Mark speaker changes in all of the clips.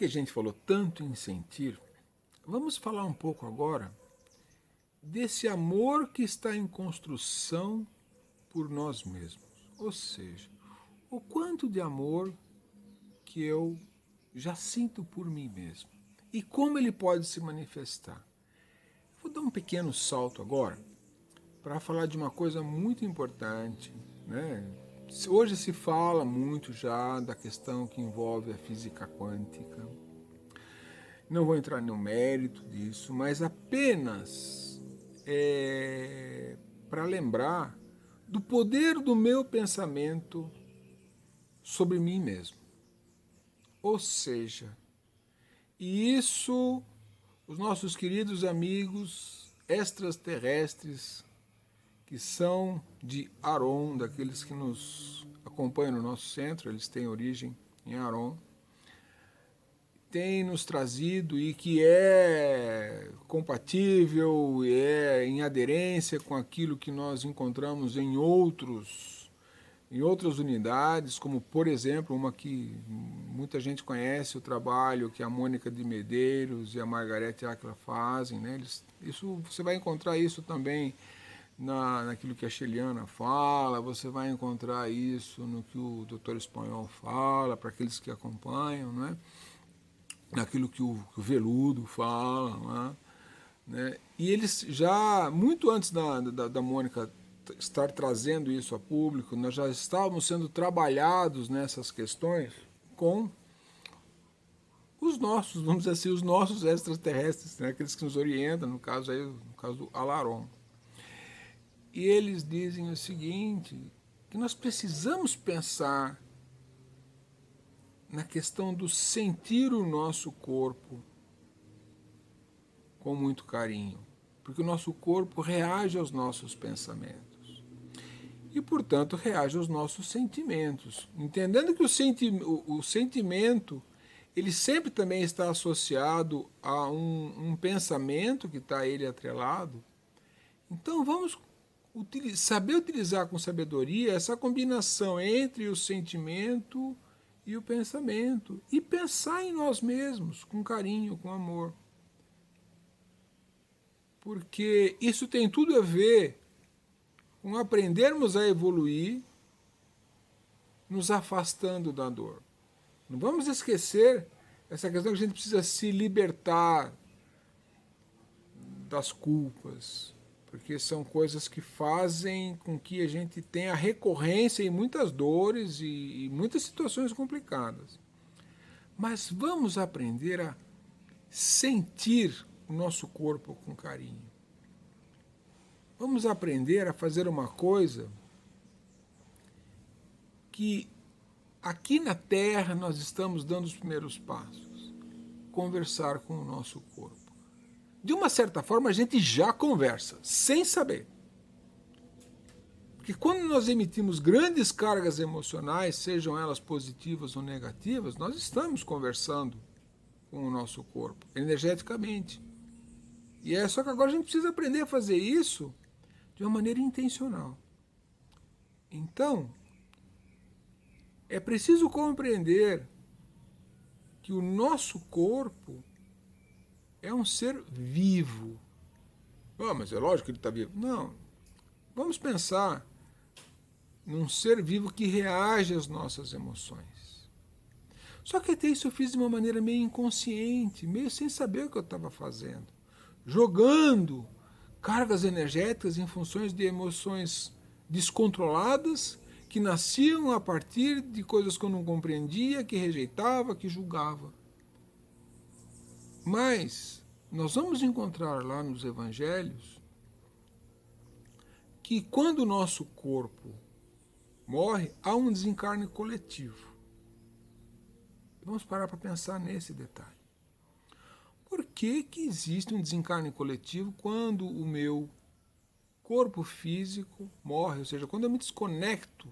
Speaker 1: que a gente falou tanto em sentir, vamos falar um pouco agora desse amor que está em construção por nós mesmos. Ou seja, o quanto de amor que eu já sinto por mim mesmo e como ele pode se manifestar. Vou dar um pequeno salto agora para falar de uma coisa muito importante, né? Hoje se fala muito já da questão que envolve a física quântica. Não vou entrar no mérito disso, mas apenas para lembrar do poder do meu pensamento sobre mim mesmo. Ou seja, e isso os nossos queridos amigos extraterrestres que são de Aron, daqueles que nos acompanham no nosso centro, eles têm origem em Aron, tem nos trazido e que é compatível e é em aderência com aquilo que nós encontramos em outras unidades, como por exemplo uma que muita gente conhece, o trabalho que a Mônica de Medeiros e a Margarete Áquila fazem, né? Você vai encontrar isso também naquilo que a Sheliana fala, você vai encontrar isso no que o Dr. Espanhol fala, para aqueles que acompanham, né? Naquilo que o Veludo fala, né? E eles já, muito antes da Mônica estar trazendo isso a público, nós já estávamos sendo trabalhados nessas questões com os nossos, vamos dizer assim, os nossos extraterrestres, né? Aqueles que nos orientam, no caso do Alaron. E eles dizem o seguinte, que nós precisamos pensar na questão do sentir o nosso corpo com muito carinho, porque o nosso corpo reage aos nossos pensamentos e, portanto, reage aos nossos sentimentos. Entendendo que o sentimento ele sempre também está associado a um pensamento que está a ele atrelado, então vamos saber utilizar com sabedoria essa combinação entre o sentimento e o pensamento, e pensar em nós mesmos com carinho, com amor. Porque isso tem tudo a ver com aprendermos a evoluir, nos afastando da dor. Não vamos esquecer essa questão que a gente precisa se libertar das culpas, porque são coisas que fazem com que a gente tenha recorrência em muitas dores e muitas situações complicadas. Mas vamos aprender a sentir o nosso corpo com carinho. Vamos aprender a fazer uma coisa que aqui na Terra nós estamos dando os primeiros passos. Conversar com o nosso corpo. De uma certa forma, a gente já conversa, sem saber. Porque quando nós emitimos grandes cargas emocionais, sejam elas positivas ou negativas, nós estamos conversando com o nosso corpo, energeticamente. E é só que agora a gente precisa aprender a fazer isso de uma maneira intencional. Então, é preciso compreender que o nosso corpo é um ser vivo. Mas é lógico que ele está vivo. Não. Vamos pensar num ser vivo que reage às nossas emoções. Só que até isso eu fiz de uma maneira meio inconsciente, meio sem saber o que eu estava fazendo. Jogando cargas energéticas em funções de emoções descontroladas que nasciam a partir de coisas que eu não compreendia, que rejeitava, que julgava. Mas nós vamos encontrar lá nos evangelhos que quando o nosso corpo morre, há um desencarne coletivo. Vamos parar para pensar nesse detalhe. Por que existe um desencarne coletivo quando o meu corpo físico morre? Ou seja, quando eu me desconecto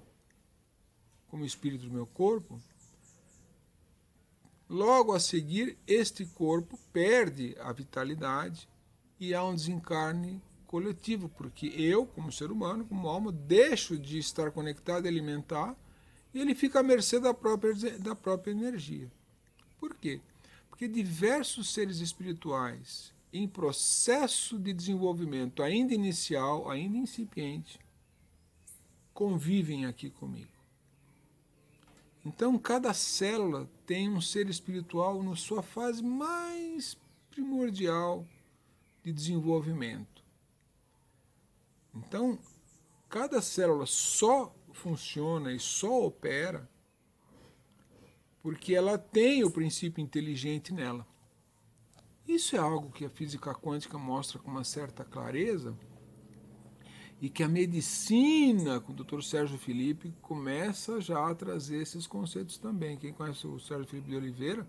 Speaker 1: com o espírito do meu corpo, logo a seguir, este corpo perde a vitalidade e há um desencarne coletivo, porque eu, como ser humano, como alma, deixo de estar conectado e alimentar e ele fica à mercê da própria energia. Por quê? Porque diversos seres espirituais em processo de desenvolvimento ainda inicial, ainda incipiente, convivem aqui comigo. Então, cada célula tem um ser espiritual na sua fase mais primordial de desenvolvimento. Então, cada célula só funciona e só opera porque ela tem o princípio inteligente nela. Isso é algo que a física quântica mostra com uma certa clareza e que a medicina, com o Dr. Sérgio Felipe, começa já a trazer esses conceitos também. Quem conhece o Sérgio Felipe de Oliveira,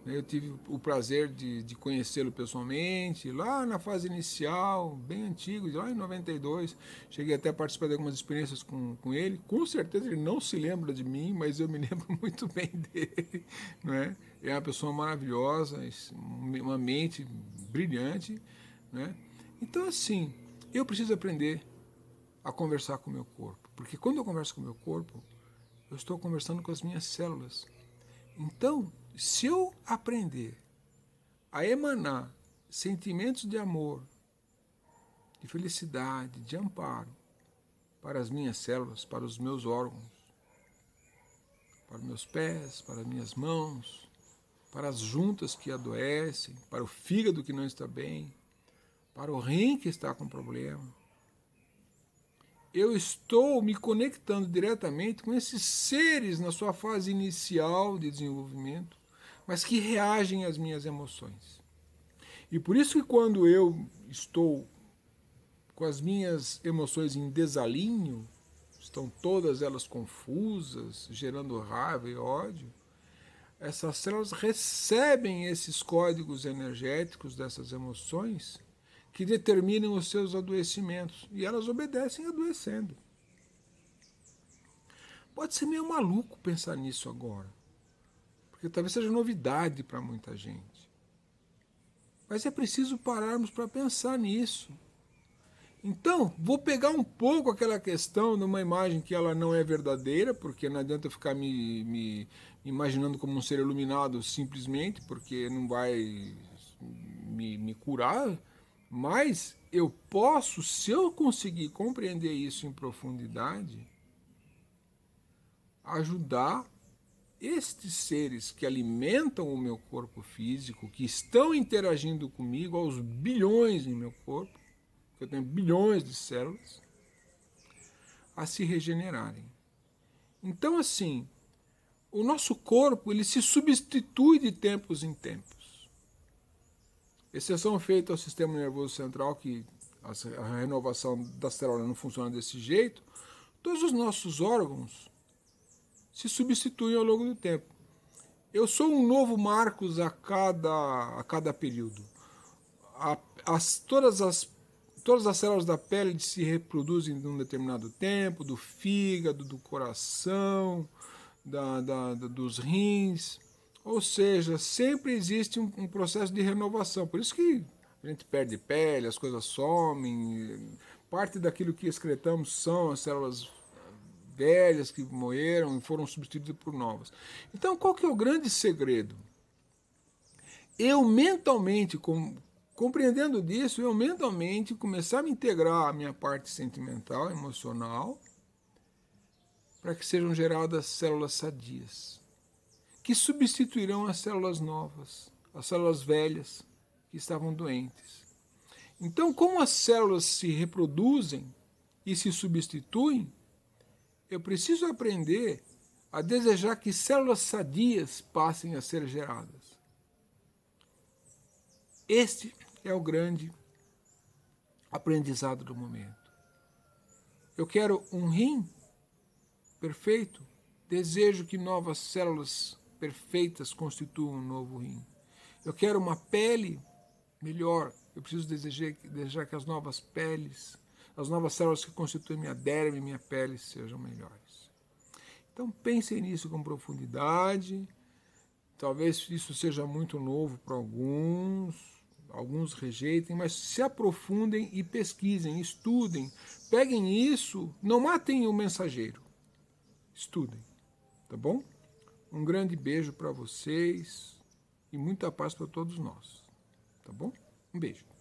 Speaker 1: eu tive o prazer de conhecê-lo pessoalmente, lá na fase inicial, bem antigo, lá em 92. Cheguei até a participar de algumas experiências com ele. Com certeza ele não se lembra de mim, mas eu me lembro muito bem dele. Não é? É uma pessoa maravilhosa, uma mente brilhante. Né? Então, assim, eu preciso aprender a conversar com o meu corpo. Porque quando eu converso com o meu corpo, eu estou conversando com as minhas células. Então, se eu aprender a emanar sentimentos de amor, de felicidade, de amparo para as minhas células, para os meus órgãos, para os meus pés, para as minhas mãos, para as juntas que adoecem, para o fígado que não está bem, para o rim que está com problema, eu estou me conectando diretamente com esses seres na sua fase inicial de desenvolvimento, mas que reagem às minhas emoções. E por isso que quando eu estou com as minhas emoções em desalinho, estão todas elas confusas, gerando raiva e ódio, essas células recebem esses códigos energéticos dessas emoções que determinam os seus adoecimentos, e elas obedecem adoecendo. Pode ser meio maluco pensar nisso agora, porque talvez seja novidade para muita gente. Mas é preciso pararmos para pensar nisso. Então, vou pegar um pouco aquela questão de uma imagem que ela não é verdadeira, porque não adianta eu ficar me imaginando como um ser iluminado simplesmente, porque não vai me curar. Mas eu posso, se eu conseguir compreender isso em profundidade, ajudar estes seres que alimentam o meu corpo físico, que estão interagindo comigo aos bilhões em meu corpo, eu tenho bilhões de células, a se regenerarem. Então, assim, o nosso corpo ele se substitui de tempos em tempos. Exceção feita ao sistema nervoso central, que a renovação da célula não funciona desse jeito, todos os nossos órgãos se substituem ao longo do tempo. Eu sou um novo Marcos a cada período. Todas as células da pele se reproduzem em um determinado tempo, do fígado, do coração, dos rins. Ou seja, sempre existe um processo de renovação. Por isso que a gente perde pele, as coisas somem. Parte daquilo que excretamos são as células velhas que morreram e foram substituídas por novas. Então, qual que é o grande segredo? Eu mentalmente, compreendendo disso, eu mentalmente começar a me integrar a minha parte sentimental, emocional, para que sejam geradas células sadias, que substituirão as células novas, as células velhas que estavam doentes. Então, como as células se reproduzem e se substituem, eu preciso aprender a desejar que células sadias passem a ser geradas. Este é o grande aprendizado do momento. Eu quero um rim perfeito, desejo que novas células perfeitas constituam um novo rim. Eu quero uma pele melhor, eu preciso desejar que as novas peles, as novas células que constituem minha derme e minha pele sejam melhores. Então pensem nisso com profundidade. Talvez isso seja muito novo para alguns rejeitem, mas se aprofundem e pesquisem, estudem, peguem isso, não matem o mensageiro, estudem, tá bom? Um grande beijo para vocês, e muita paz para todos nós. Tá bom? Um beijo.